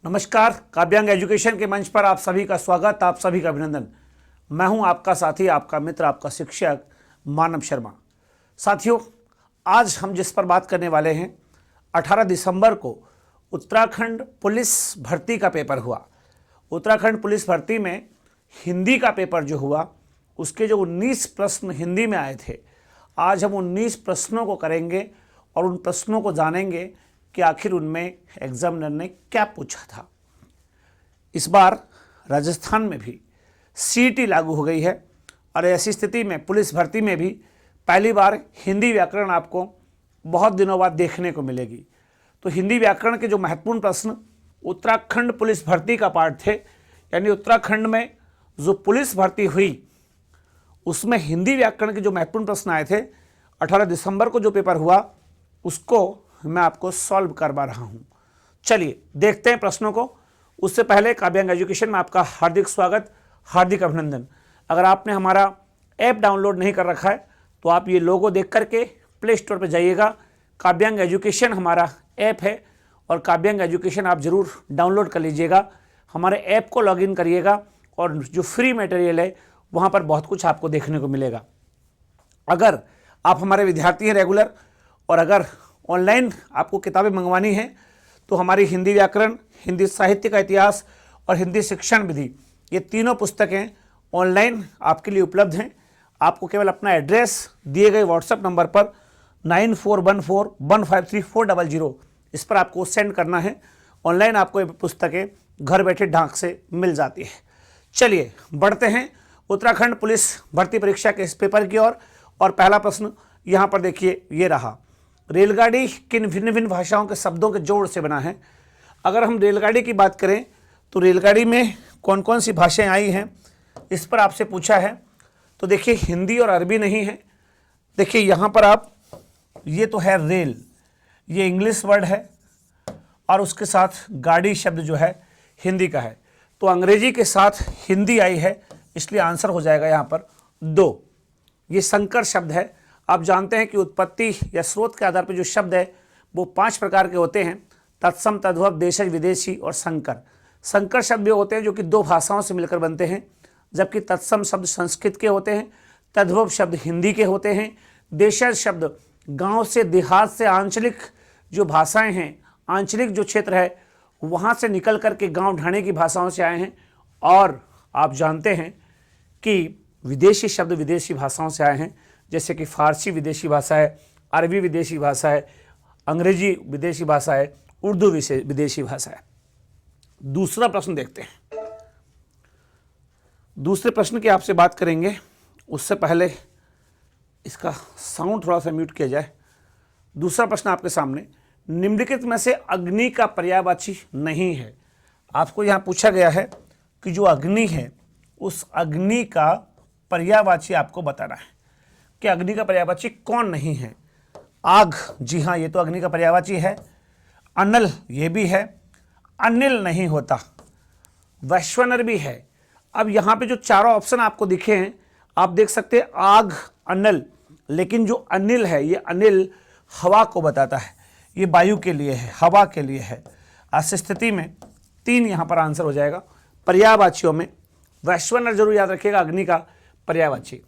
नमस्कार, काव्यांग एजुकेशन के मंच पर आप सभी का स्वागत, आप सभी का अभिनंदन। मैं हूं आपका साथी, आपका मित्र, आपका शिक्षक मानव शर्मा। साथियों, आज हम जिस पर बात करने वाले हैं, 18 दिसंबर को उत्तराखंड पुलिस भर्ती का पेपर हुआ। उत्तराखंड पुलिस भर्ती में हिंदी का पेपर जो हुआ, उसके जो 19 प्रश्न हिंदी में आए थे, आज हम 19 प्रश्नों को करेंगे और उन प्रश्नों को जानेंगे कि आखिर उनमें एग्जामिनर ने क्या पूछा था। इस बार राजस्थान में भी सीईटी लागू हो गई है और ऐसी स्थिति में पुलिस भर्ती में भी पहली बार हिंदी व्याकरण आपको बहुत दिनों बाद देखने को मिलेगी। तो हिंदी व्याकरण के जो महत्वपूर्ण प्रश्न उत्तराखंड पुलिस भर्ती का पार्ट थे, यानी उत्तराखंड में जो पुलिस भर्ती हुई उसमें हिंदी व्याकरण के जो महत्वपूर्ण प्रश्न आए थे, 18 दिसंबर को जो पेपर हुआ उसको मैं आपको सॉल्व करवा रहा हूं। चलिए देखते हैं प्रश्नों को। उससे पहले काव्यांग एजुकेशन में आपका हार्दिक स्वागत, हार्दिक अभिनंदन। अगर आपने हमारा ऐप डाउनलोड नहीं कर रखा है तो आप ये लोगो देख करके प्ले स्टोर पर जाइएगा। काव्यांग एजुकेशन हमारा ऐप है और काव्यांग एजुकेशन आप ज़रूर डाउनलोड कर लीजिएगा। हमारे ऐप को लॉगिन करिएगा और जो फ्री मटेरियल है वहाँ पर बहुत कुछ आपको देखने को मिलेगा। अगर आप हमारे विद्यार्थी हैं रेगुलर और अगर ऑनलाइन आपको किताबें मंगवानी हैं तो हमारी हिंदी व्याकरण, हिंदी साहित्य का इतिहास और हिंदी शिक्षण विधि, ये तीनों पुस्तकें ऑनलाइन आपके लिए उपलब्ध हैं। आपको केवल अपना एड्रेस दिए गए व्हाट्सएप नंबर पर 9414153400 इस पर आपको सेंड करना है। ऑनलाइन आपको ये पुस्तकें घर बैठे डाक से मिल जाती है। चलिए बढ़ते हैं उत्तराखंड पुलिस भर्ती परीक्षा के इस पेपर की ओर। और पहला प्रश्न यहाँ पर देखिए, ये रहा। रेलगाड़ी किन भिन्न भिन्न भाषाओं के शब्दों के जोड़ से बना है? अगर हम रेलगाड़ी की बात करें तो रेलगाड़ी में कौन कौन सी भाषाएं आई हैं, इस पर आपसे पूछा है। तो देखिए हिंदी और अरबी नहीं है। देखिए यहाँ पर आप, ये तो है रेल, ये इंग्लिश वर्ड है और उसके साथ गाड़ी शब्द जो है हिंदी का है। तो अंग्रेजी के साथ हिंदी आई है, इसलिए आंसर हो जाएगा यहाँ पर 2। ये संकर शब्द है। आप जानते हैं कि उत्पत्ति या स्रोत के आधार पर जो शब्द है वो 5 प्रकार के होते हैं: तत्सम, तद्भव, देशज, विदेशी और संकर। संकर शब्द होते हैं जो कि 2 भाषाओं से मिलकर बनते हैं, जबकि तत्सम शब्द संस्कृत के होते हैं, तद्भव शब्द हिंदी के होते हैं, देशज शब्द गांव से, देहात से, आंचलिक जो भाषाएं हैं, आंचलिक जो क्षेत्र है वहाँ से निकल कर के गाँव ढाणे की भाषाओं से आए हैं। और आप जानते हैं कि विदेशी शब्द विदेशी भाषाओं से आए हैं, जैसे कि फारसी विदेशी भाषा है, अरबी विदेशी भाषा है, अंग्रेजी विदेशी भाषा है, उर्दू विदेशी भाषा है। दूसरा प्रश्न देखते हैं। दूसरे प्रश्न की आपसे बात करेंगे, उससे पहले इसका साउंड थोड़ा सा म्यूट किया जाए। दूसरा प्रश्न आपके सामने, निम्नलिखित में से अग्नि का पर्यायवाची नहीं है। आपको यहाँ पूछा गया है कि जो अग्नि है उस अग्नि का पर्यायवाची आपको बताना है कि अग्नि का पर्यायवाची कौन नहीं है। आग, जी हाँ, ये तो अग्नि का पर्यायवाची है। अनल, ये भी है। अनिल नहीं होता। वैश्वानर भी है। अब यहाँ पे जो चारों ऑप्शन आपको दिखे हैं, आप देख सकते हैं आग, अनल, लेकिन जो अनिल है ये अनिल हवा को बताता है, ये वायु के लिए है, हवा के लिए है। ऐसी स्थिति में 3 यहाँ पर आंसर हो जाएगा। पर्यायवाचियों में वैश्वानर जरूर याद रखिएगा, अग्नि का पर्यायवाची।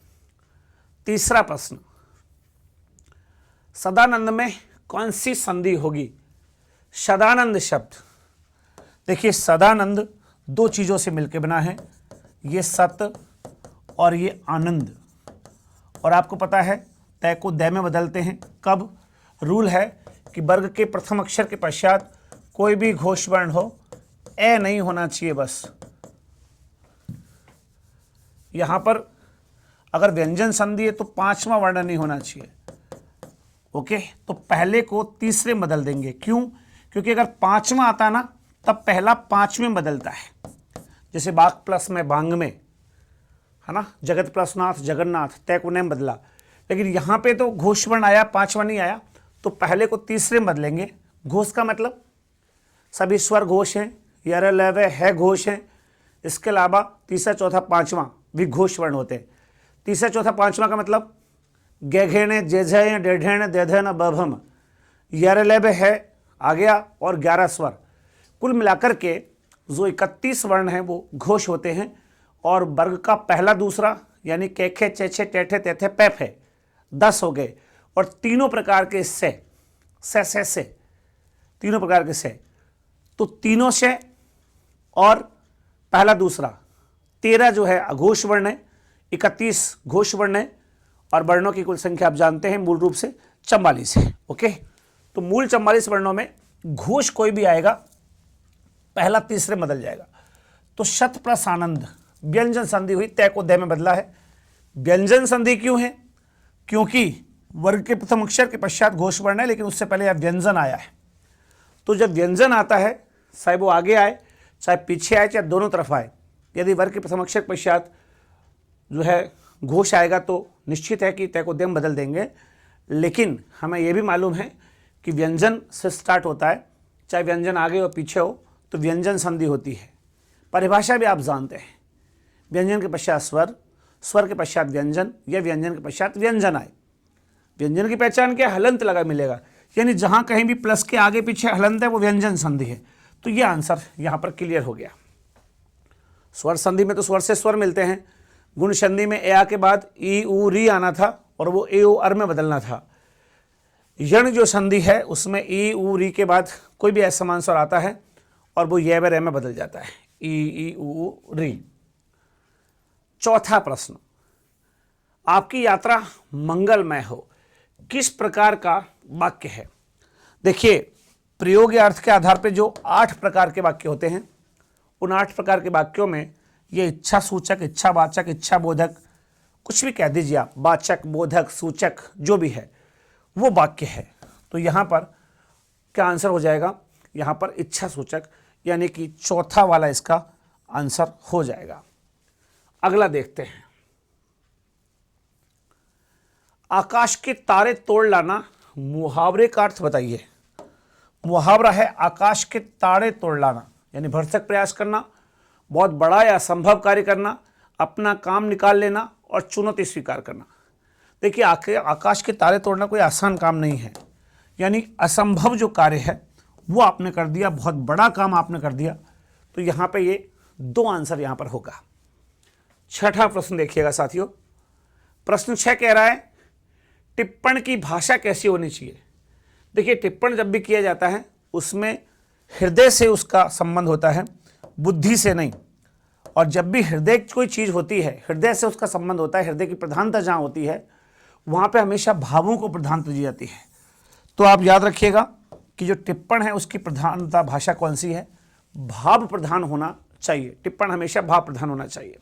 तीसरा प्रश्न, सदानंद में कौन सी संधि होगी? सदानंद शब्द, देखिए सदानंद 2 चीज़ों से मिलकर बना है, ये सत और ये आनंद। और आपको पता है तय को दय में बदलते हैं कब? रूल है कि वर्ग के प्रथम अक्षर के पश्चात कोई भी घोष वर्ण हो, ए नहीं होना चाहिए बस। यहाँ पर अगर व्यंजन संधि है तो 5वां वर्ण नहीं होना चाहिए। ओके, तो पहले को तीसरे में बदल देंगे। क्यों? क्योंकि अगर 5वां आता है ना तब पहला 5वें में बदलता है। जैसे बाघ प्लस में बांग में, है ना, जगत प्लस नाथ जगन्नाथ, तय को नहीं बदला। लेकिन यहाँ पे तो घोष वर्ण आया, 5वां नहीं आया, तो पहले को तीसरे में बदलेंगे। घोष का मतलब सभी स्वर घोष हैं, यर लव है घोष हैं। इसके अलावा तीसरा, चौथा, 5वां भी घोष वर्ण होते हैं। तीसरा, चौथा, 5वां का मतलब गैघेण, जेझेण, डेढ़ेण, देधेण, बभम, यरलेब है आ गया और 11 स्वर। कुल मिलाकर के जो 31 वर्ण हैं वो घोष होते हैं, और वर्ग का पहला दूसरा यानी केखे चेछे टेठे तेथे पैफे 10 हो गए, और तीनों प्रकार के से तीनों प्रकार के से, तो तीनों से और पहला दूसरा 13 जो है अघोष वर्ण है, 31 घोष वर्ण है, और वर्णों की कुल संख्या आप जानते हैं मूल रूप से 44 है। ओके, तो मूल 44 वर्णों में घोष कोई भी आएगा पहला तीसरे में बदल जाएगा। तो शत प्लस आनंद व्यंजन संधि हुई, तय को दय में बदला है। व्यंजन संधि क्यों है? क्योंकि वर्ग के प्रथम अक्षर के पश्चात घोष वर्ण है, लेकिन उससे पहले यह व्यंजन आया है। तो जब व्यंजन आता है, चाहे वो आगे आए चाहे पीछे आए चाहे दोनों तरफ आए, यदि वर्ग के प्रथम अक्षर के पश्चात जो है घोष आएगा तो निश्चित है कि तय को दय में बदल देंगे। लेकिन हमें यह भी मालूम है कि व्यंजन से स्टार्ट होता है, चाहे व्यंजन आगे और पीछे हो तो व्यंजन संधि होती है। परिभाषा भी आप जानते हैं, व्यंजन के पश्चात स्वर, स्वर के पश्चात व्यंजन, या व्यंजन के पश्चात व्यंजन आए। व्यंजन की पहचान क्या? हलंत लगा मिलेगा, यानी जहां कहीं भी प्लस के आगे पीछे हलंत है वो व्यंजन संधि है। तो ये आंसर यहां पर क्लियर हो गया। स्वर संधि में तो स्वर से स्वर मिलते हैं, गुण संधि में ए आ के बाद ई उ री आना था और वो ए उ अर में बदलना था। यण जो संधि है उसमें ई उ री के बाद कोई भी असमान स्वर आता है और वो ये व रे में बदल जाता है, ई उ री। चौथा प्रश्न, आपकी यात्रा मंगलमय हो किस प्रकार का वाक्य है? देखिए, प्रयोग या अर्थ के आधार पर जो 8 प्रकार के वाक्य होते हैं, उन 8 प्रकार के वाक्यों में ये इच्छा सूचक, इच्छा वाचक, इच्छा बोधक, कुछ भी कह दीजिए आप, वाचक, बोधक, सूचक जो भी है वो वाक्य है। तो यहाँ पर क्या आंसर हो जाएगा? यहाँ पर इच्छा सूचक, यानी कि चौथा वाला इसका आंसर हो जाएगा। अगला देखते हैं, आकाश के तारे तोड़ लाना मुहावरे का अर्थ बताइए। मुहावरा है आकाश के तारे तोड़ लाना, यानी भरसक प्रयास करना, बहुत बड़ा या असंभव कार्य करना, अपना काम निकाल लेना और चुनौती स्वीकार करना। देखिए, आकाश के तारे तोड़ना कोई आसान काम नहीं है, यानी असंभव जो कार्य है वो आपने कर दिया, बहुत बड़ा काम आपने कर दिया। तो यहाँ पे ये 2 आंसर यहाँ पर होगा। छठा प्रश्न देखिएगा साथियों, प्रश्न 6 कह रहा है टिप्पण की भाषा कैसी होनी चाहिए। देखिए, टिप्पण जब भी किया जाता है उसमें हृदय से उसका संबंध होता है, बुद्धि से नहीं। और जब भी हृदय कोई चीज़ होती है, हृदय से उसका संबंध होता है, हृदय की प्रधानता जहाँ होती है वहाँ पे हमेशा भावों को प्रधानता दी जाती है। तो आप याद रखिएगा कि जो टिप्पण है उसकी प्रधानता भाषा कौन सी है? भाव प्रधान होना चाहिए, टिप्पण हमेशा भाव प्रधान होना चाहिए।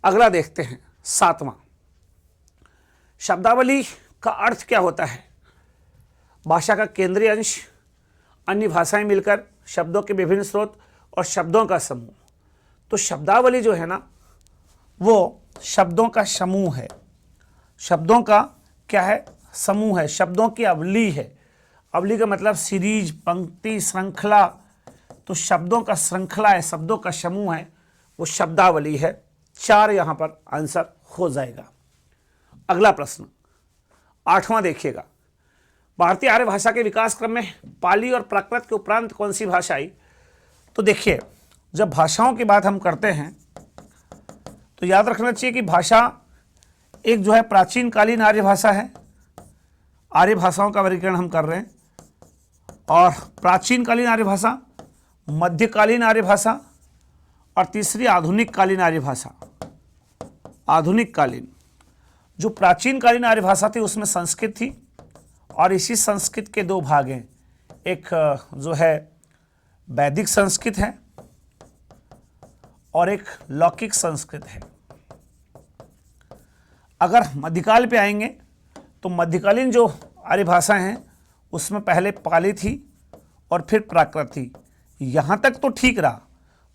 अगला देखते हैं, 7वां, शब्दावली का अर्थ क्या होता है? भाषा का केंद्रीय अंश, अन्य भाषाएं मिलकर, शब्दों के विभिन्न स्रोत और शब्दों का समूह। तो शब्दावली जो है ना वो शब्दों का समूह है, शब्दों का क्या है? समूह है, शब्दों की अवली है। अवली का मतलब सीरीज, पंक्ति, श्रृंखला। तो शब्दों का श्रृंखला है, शब्दों का समूह है, वो शब्दावली है। 4 यहाँ पर आंसर हो जाएगा। अगला प्रश्न 8वां देखिएगा, भारतीय आर्य भाषा के विकास क्रम में पाली और प्राकृत के उपरांत कौन सी भाषा आई? तो देखिए, जब भाषाओं की बात हम करते हैं तो याद रखना चाहिए कि भाषा एक जो है प्राचीन कालीन आर्य भाषा है। आर्य भाषाओं का वर्गीकरण हम कर रहे हैं, और प्राचीन कालीन आर्य भाषा, मध्यकालीन आर्य भाषा और तीसरी आधुनिक कालीन आर्य भाषा। आधुनिक कालीन, जो प्राचीन कालीन आर्य भाषा थी उसमें संस्कृत थी, और इसी संस्कृत के 2 भाग हैं, एक जो है वैदिक संस्कृत है और एक लौकिक संस्कृत है। अगर मध्यकाल पे आएंगे तो मध्यकालीन जो आर्य भाषाएं हैं उसमें पहले पाली थी और फिर प्राकृत थी। यहाँ तक तो ठीक रहा,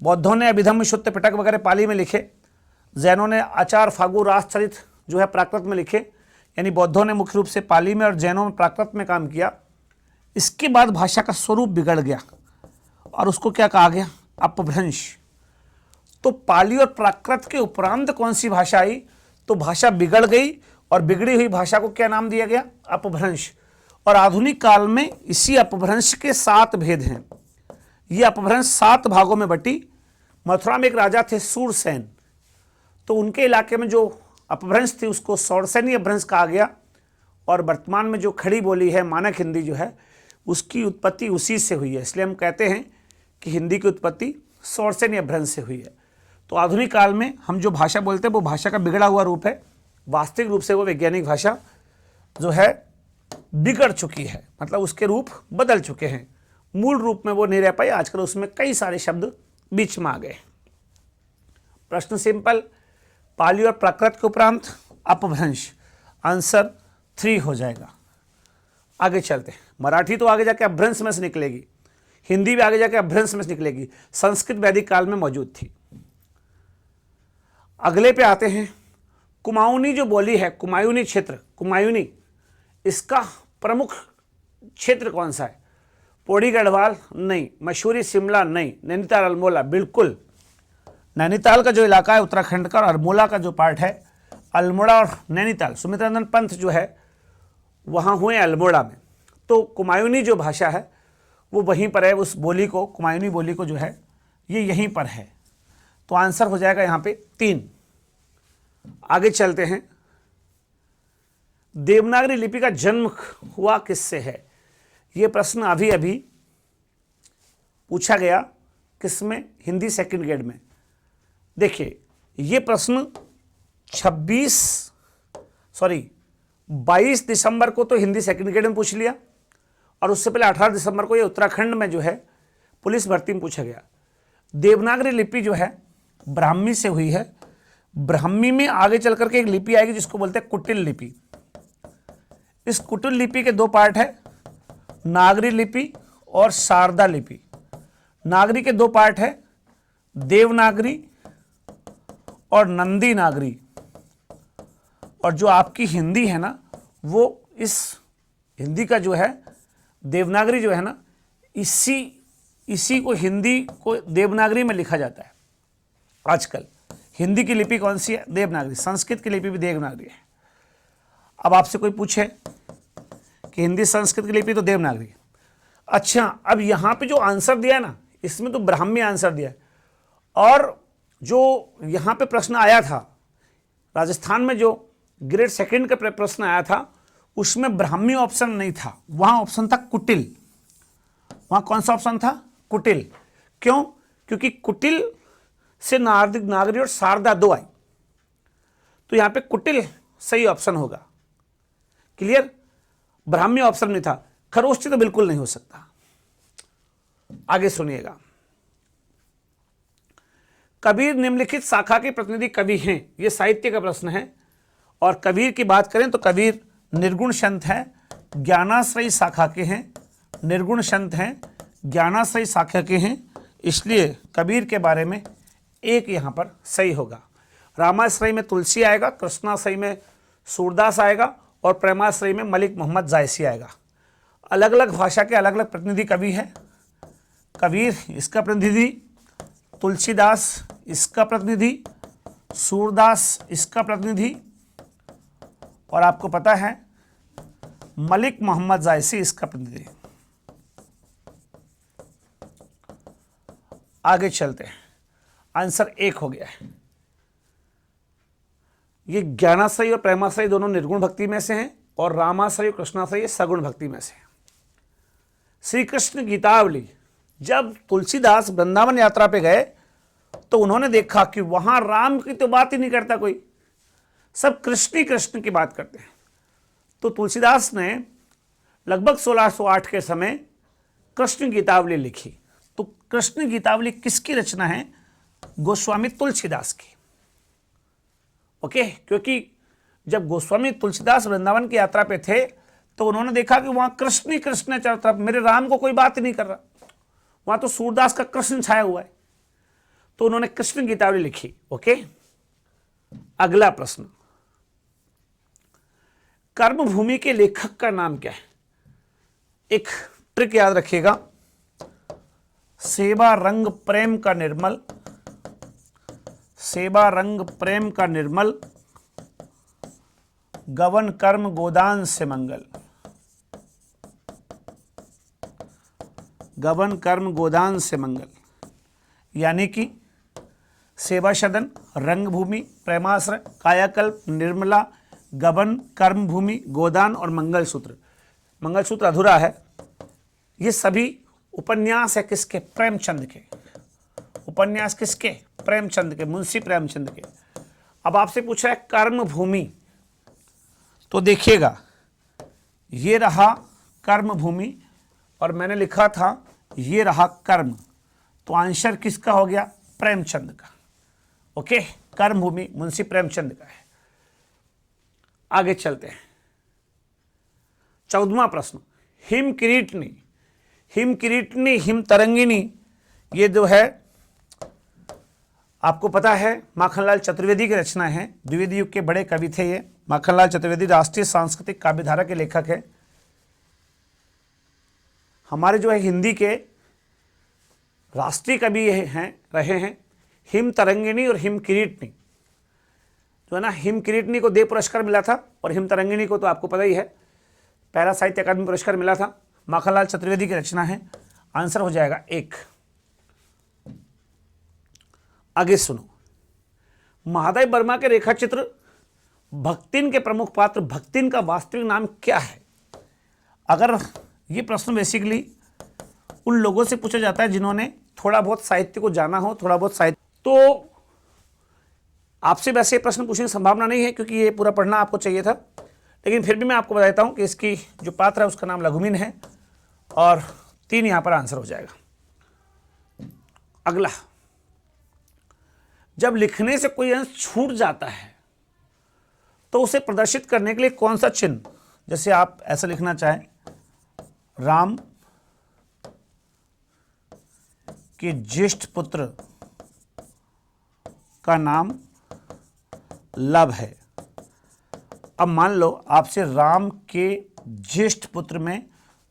बौद्धों ने अभिधम्म, शुद्ध पिटक वगैरह पाली में लिखे, जैनों ने आचार, फागु, रासचरित जो है प्राकृत में लिखे, यानी बौद्धों ने मुख्य रूप से पाली में और जैनों में प्राकृत में काम किया। इसके बाद भाषा का स्वरूप बिगड़ गया और उसको क्या कहा गया? अपभ्रंश। तो पाली और प्राकृत के उपरांत कौन सी भाषा आई? तो भाषा बिगड़ गई, और बिगड़ी हुई भाषा को क्या नाम दिया गया? अपभ्रंश। और आधुनिक काल में इसी अपभ्रंश के 7 भेद हैं। ये अपभ्रंश 7 भागों में बटी। मथुरा में एक राजा थे सूरसेन, तो उनके इलाके में जो अपभ्रंश थी उसको सौरसेनी अपभ्रंश कहा गया। और वर्तमान में जो खड़ी बोली है मानक हिंदी जो है उसकी उत्पत्ति उसी से हुई है, इसलिए हम कहते हैं कि हिंदी की उत्पत्ति सौरसेनी अपभ्रंश से हुई है। तो आधुनिक काल में हम जो भाषा बोलते हैं वो भाषा का बिगड़ा हुआ रूप है। वास्तविक रूप से वो वैज्ञानिक भाषा जो है बिगड़ चुकी है, मतलब उसके रूप बदल चुके हैं, मूल रूप में वो नहीं रह पाई। आजकल उसमें कई सारे शब्द बीच में आ गए। प्रश्न सिंपल, पाली और प्राकृत के उपरांत अपभ्रंश, आंसर 3 हो जाएगा। आगे चलते हैं। मराठी तो आगे जाके अपभ्रंश में से निकलेगी, हिंदी भी आगे जाके अपभ्रंश में से निकलेगी, संस्कृत वैदिक काल में मौजूद थी। अगले पे आते हैं। कुमाऊनी जो बोली है, कुमायूनी क्षेत्र, कुमायूनी, इसका प्रमुख क्षेत्र कौन सा है? पौड़ी गढ़वाल नहीं, मसूरी शिमला नहीं, नैनीताल अल्मोड़ा बिल्कुल। नैनीताल का जो इलाका है उत्तराखंड का, और अल्मोड़ा का जो पार्ट है, अल्मोड़ा और नैनीताल, सुमित्रानंद पंत जो है वहाँ हुए अल्मोड़ा में। तो कुमायूनी जो भाषा है वो वहीं पर है, उस बोली को, कुमायूनी बोली को जो है ये यहीं पर है। तो आंसर हो जाएगा यहाँ पे 3। आगे चलते हैं। देवनागरी लिपि का जन्म हुआ किससे है? ये प्रश्न अभी अभी पूछा गया, किसमें? हिंदी सेकंड ग्रेड में। देखिए ये प्रश्न 22 दिसंबर को तो हिंदी सेकंड ग्रेड में पूछ लिया, और उससे पहले 18 दिसंबर को ये उत्तराखंड में जो है पुलिस भर्ती में पूछा गया। देवनागरी लिपि जो है ब्राह्मी से हुई है। ब्राह्मी में आगे चल करके एक लिपि आएगी जिसको बोलते हैं कुटिल लिपि। इस कुटिल लिपि के 2 पार्ट है, नागरी लिपि और शारदा लिपि। नागरी के 2 पार्ट है, देवनागरी और नंदी नागरी। और जो आपकी हिंदी है ना, वो इस हिंदी का जो है देवनागरी जो है ना, इसी को हिंदी को देवनागरी में लिखा जाता है। आजकल हिंदी की लिपि कौन सी है? देवनागरी। संस्कृत की लिपि भी देवनागरी है। अब आपसे कोई पूछे कि हिंदी संस्कृत की लिपि तो देवनागरी। अच्छा, अब यहाँ पे जो आंसर दिया है ना, इसमें तो ब्राह्मी आंसर दिया है। और जो यहाँ पे प्रश्न आया था राजस्थान में, जो ग्रेड 2 का प्रश्न आया था, उसमें ब्राह्मी ऑप्शन नहीं था, वहाँ ऑप्शन था कुटिल। वहाँ कौन सा ऑप्शन था? कुटिल। क्यों? क्योंकि कुटिल से नागरी और शारदा 2 आई, तो यहाँ पे कुटिल सही ऑप्शन होगा। क्लियर? ब्राह्मी ऑप्शन नहीं था। खरोष्ठी तो बिल्कुल नहीं हो सकता। आगे सुनिएगा। कबीर निम्नलिखित शाखा के प्रतिनिधि कवि हैं, ये साहित्य का प्रश्न है। और कबीर की बात करें तो कबीर निर्गुण संत हैं, ज्ञानाश्रयी शाखा के हैं। निर्गुण संत हैं, ज्ञानाश्रयी शाखा के हैं, इसलिए कबीर के बारे में 1 यहाँ पर सही होगा। रामाश्रयी में तुलसी आएगा, कृष्णाश्रयी में सूरदास आएगा, और प्रेमाश्रयी में मलिक मोहम्मद जायसी आएगा। अलग अलग भाषा के अलग अलग प्रतिनिधि कवि हैं। कबीर इसका प्रतिनिधि, तुलसीदास इसका प्रतिनिधि, सूरदास इसका प्रतिनिधि, और आपको पता है मलिक मोहम्मद जायसी इसका प्रतिनिधि। आगे चलते हैं। आंसर 1 हो गया है। ये ज्ञानाश्रयी और प्रेमाश्रयी दोनों निर्गुण भक्ति में से हैं, और रामाश्रयी और कृष्णाश्रयी सगुण भक्ति में से हैं। श्री कृष्ण गीतावली, जब तुलसीदास वृंदावन यात्रा पे गए तो उन्होंने देखा कि वहां राम की तो बात ही नहीं करता कोई, सब कृष्ण ही कृष्ण की बात करते हैं। तो तुलसीदास ने लगभग 1608 के समय कृष्ण गीतावली लिखी। तो कृष्ण गीतावली किसकी रचना है? गोस्वामी तुलसीदास की। ओके, क्योंकि जब गोस्वामी तुलसीदास वृंदावन की यात्रा पे थे तो उन्होंने देखा कि वहां कृष्ण ही कृष्ण है चारों तरफ, मेरे राम को कोई बात ही नहीं कर रहा, वहां तो सूरदास का कृष्ण छाया हुआ है। तो उन्होंने कृष्ण गीतावली लिखी। ओके, अगला प्रश्न, कर्मभूमि के लेखक का नाम क्या है? एक ट्रिक याद रखिएगा, सेवा रंग प्रेम का निर्मल, सेवा रंग प्रेम का निर्मल, गवन कर्म गोदान से मंगल। गबन कर्म गोदान से मंगल, यानी कि सेवा सदन, रंगभूमि, प्रेमाश्रय, कायाकल्प, निर्मला, गबन, कर्म भूमि, गोदान और मंगलसूत्र। मंगलसूत्र अधूरा है। ये सभी उपन्यास है किसके? प्रेमचंद के। उपन्यास किसके? प्रेमचंद के, मुंशी प्रेमचंद के। अब आपसे पूछा है कर्म भूमि, तो देखिएगा ये रहा कर्म भूमि और मैंने लिखा था ये रहा कर्म, तो आंसर किसका हो गया? प्रेमचंद का। ओके, कर्म भूमि मुंशी प्रेमचंद का है। आगे चलते हैं। 14वां प्रश्न, हिम किरीटनी, हिम किरीटनी, हिम तरंगिनी, ये जो है आपको पता है माखनलाल चतुर्वेदी की रचना है। द्विवेदी युग के बड़े कवि थे ये। माखनलाल चतुर्वेदी राष्ट्रीय सांस्कृतिक काव्यधारा के लेखक है। हमारे जो है हिंदी के राष्ट्रीय कवि हैं, रहे हैं। हिम तरंगिनी और हिम किरीटनी जो है ना, हिम किरीटनी को देव पुरस्कार मिला था और हिम तरंगिनी को तो आपको पता ही है पहला साहित्य अकादमी पुरस्कार मिला था। माखनलाल चतुर्वेदी की रचना है। आंसर हो जाएगा 1। आगे सुनो, महादेव वर्मा के रेखाचित्र भक्तिन के प्रमुख पात्र भक्तिन का वास्तविक नाम क्या है? अगर ये प्रश्न बेसिकली उन लोगों से पूछा जाता है जिन्होंने थोड़ा बहुत साहित्य को जाना हो, थोड़ा बहुत साहित्य, तो आपसे वैसे प्रश्न पूछने की संभावना नहीं है क्योंकि ये पूरा पढ़ना आपको चाहिए था, लेकिन फिर भी मैं आपको बताता हूं कि इसकी जो पात्र है उसका नाम लघुमिन है और 3 यहां पर आंसर हो जाएगा। अगला, जब लिखने से कोई अंश छूट जाता है तो उसे प्रदर्शित करने के लिए कौन सा चिन्ह, जैसे आप ऐसा लिखना चाहें, राम के ज्येष्ठ पुत्र का नाम लव है। अब मान लो आपसे राम के ज्येष्ठ पुत्र में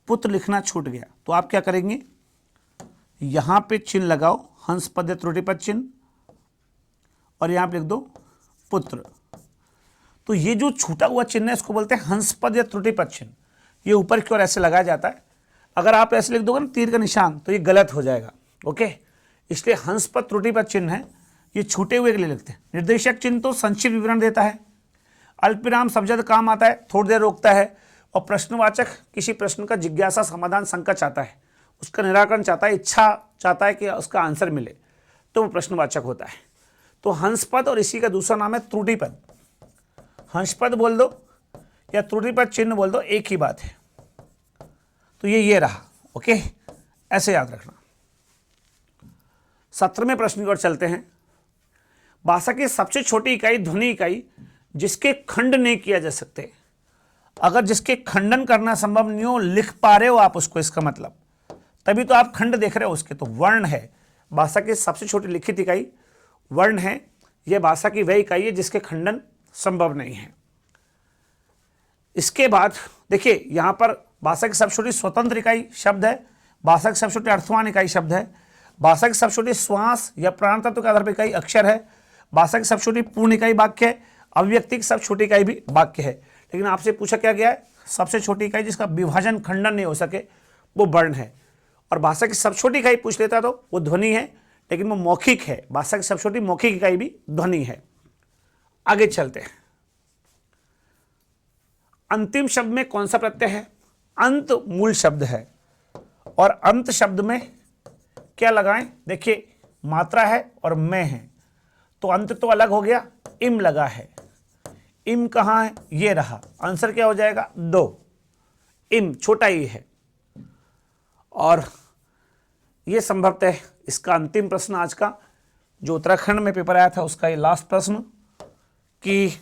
पुत्र लिखना छूट गया, तो आप क्या करेंगे? यहां पे चिन्ह लगाओ, हंस पद या त्रुटि पद चिन्ह, और यहां पे लिख दो पुत्र। तो ये जो छूटा हुआ चिन्ह है इसको बोलते हैं हंस पद या त्रुटि पद चिन्ह। ये ऊपर की ओर ऐसे लगाया जाता है। अगर आप ऐसे लिख दोगे ना तीर का निशान, तो ये गलत हो जाएगा। ओके, इसलिए हंस पद त्रुटि पद चिन्ह है, ये छूटे हुए के लिए लिखते हैं। निर्देशक चिन्ह तो संक्षिप्त विवरण देता है। अल्पविराम सब जगह काम आता है, थोड़ी देर रोकता है। और प्रश्नवाचक किसी प्रश्न का जिज्ञासा, समाधान, शंका चाहता है, उसका निराकरण चाहता है, इच्छा चाहता है कि उसका आंसर मिले, तो वो प्रश्नवाचक होता है। तो हंस पद और इसी का दूसरा नाम है त्रुटि पद। हंस पद बोल दो या त्रुटि पद चिन्ह बोल दो, एक ही बात है। तो ये रहा। ओके, ऐसे याद रखना। 17वें प्रश्न की ओर चलते हैं। भाषा की सबसे छोटी इकाई ध्वनि इकाई जिसके खंड नहीं किया जा सकते। अगर जिसके खंडन करना संभव नहीं हो, लिख पा रहे हो आप उसको, इसका मतलब तभी तो आप खंड देख रहे हो उसके, तो वर्ण है। भाषा की सबसे छोटी लिखित इकाई वर्ण है। यह भाषा की वह इकाई है जिसके खंडन संभव नहीं है। इसके बाद देखिए यहां पर भाषा की सबसे छोटी स्वतंत्र इकाई शब्द है, भाषा की सबसे छोटी अर्थवान इकाई शब्द है, भाषा की सबसे छोटी श्वास या प्राण तत्व के आधार पर इकाई अक्षर है, भाषा की सबसे छोटी पूर्ण इकाई वाक्य है, अभिव्यक्ति की सबसे छोटी इकाई भी वाक्य है। लेकिन आपसे पूछा क्या गया है? सबसे छोटी इकाई जिसका विभाजन खंडन नहीं हो सके वो वर्ण है। और भाषा की सबसे छोटी इकाई पूछ लेता तो वो ध्वनि है, लेकिन वो मौखिक है। भाषा की सबसे छोटी मौखिक इकाई भी ध्वनि है। आगे चलते हैं। अंतिम शब्द में कौन सा प्रत्यय है? अंत मूल शब्द है। और अंत शब्द में क्या लगाएं? देखिए मात्रा है और मैं है, तो अंत तो अलग हो गया, इम लगा है। इम कहाँ है? ये रहा। आंसर क्या हो जाएगा? 2। इम छोटा ही है। और ये संभवतः इसका अंतिम प्रश्न आज का, जो उत्तराखंड में पेपर आया था उसका ये लास्ट प्रश्न, कि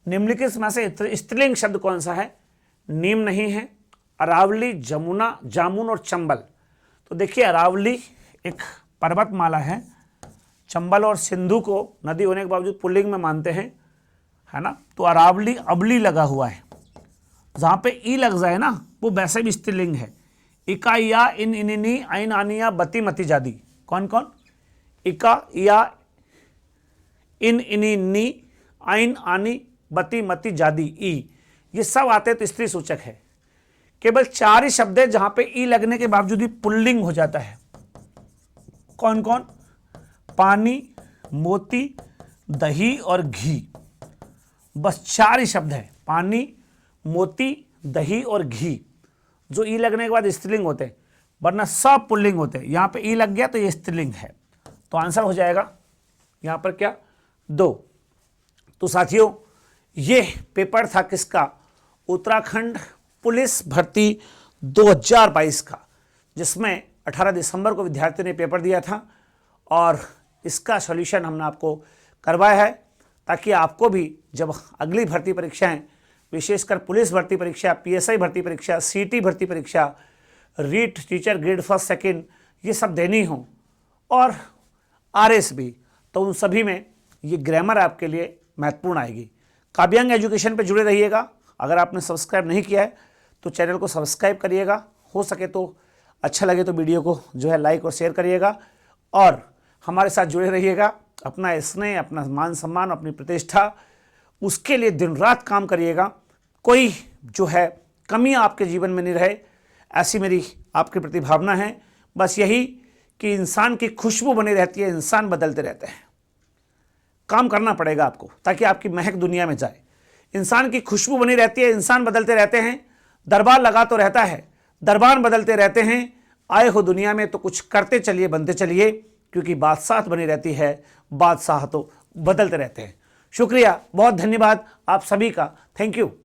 निम्नलिखित में से स्त्रीलिंग शब्द कौन सा है? नीम नहीं है, अरावली, जमुना, जामुन और चंबल। तो देखिए अरावली एक पर्वतमाला है, चंबल और सिंधु को नदी होने के बावजूद पुल्लिंग में मानते हैं, है ना। तो अरावली अबली लगा हुआ है, जहां पे ई लग जाए ना वो वैसे भी स्त्रीलिंग है। इका या इन इनिनी आइन आनिया बती मती जादी। कौन कौन? इका या इन इनिनी आइन आनी बती मती जादी, ई, ये सब आते तो स्त्री सूचक है। केवल 4 ही शब्द है जहां पे ई लगने के बावजूद भी पुल्लिंग हो जाता है। कौन कौन? पानी, मोती, दही और घी। बस 4 ही शब्द है, पानी, मोती, दही और घी, जो ई लगने के बाद स्त्रीलिंग होते हैं, वरना सब पुल्लिंग होते हैं। यहां पे ई लग गया तो ये स्त्रीलिंग है। तो आंसर हो जाएगा यहां पर क्या? 2। तो साथियों, ये पेपर था किसका? उत्तराखंड पुलिस भर्ती 2022 का, जिसमें 18 दिसंबर को विद्यार्थियों ने पेपर दिया था और इसका सॉल्यूशन हमने आपको करवाया है, ताकि आपको भी जब अगली भर्ती परीक्षाएं, विशेषकर पुलिस भर्ती परीक्षा, पीएसआई भर्ती परीक्षा, सीटी भर्ती परीक्षा, रीट टीचर ग्रेड 1, 2 ये सब देनी हो, और आरएस भी, तो उन सभी में ये ग्रामर आपके लिए महत्वपूर्ण आएगी। काव्यांग एजुकेशन पे जुड़े रहिएगा। अगर आपने सब्सक्राइब नहीं किया है तो चैनल को सब्सक्राइब करिएगा। हो सके तो अच्छा लगे तो वीडियो को जो है लाइक और शेयर करिएगा, और हमारे साथ जुड़े रहिएगा। अपना स्नेह, अपना मान सम्मान, अपनी प्रतिष्ठा, उसके लिए दिन रात काम करिएगा। कोई जो है कमी आपके जीवन में नहीं रहे, ऐसी मेरी आपके प्रति भावना है। बस यही कि इंसान की खुशबू बनी रहती है, इंसान बदलते रहते हैं। काम करना पड़ेगा आपको ताकि आपकी महक दुनिया में जाए। इंसान की खुशबू बनी रहती है, इंसान बदलते रहते हैं। दरबार लगा तो रहता है, दरबार बदलते रहते हैं। आए हो दुनिया में तो कुछ करते चलिए, बनते चलिए, क्योंकि बादशाह बनी रहती है, बादशाह तो बदलते रहते हैं। शुक्रिया, बहुत धन्यवाद आप सभी का। Thank you.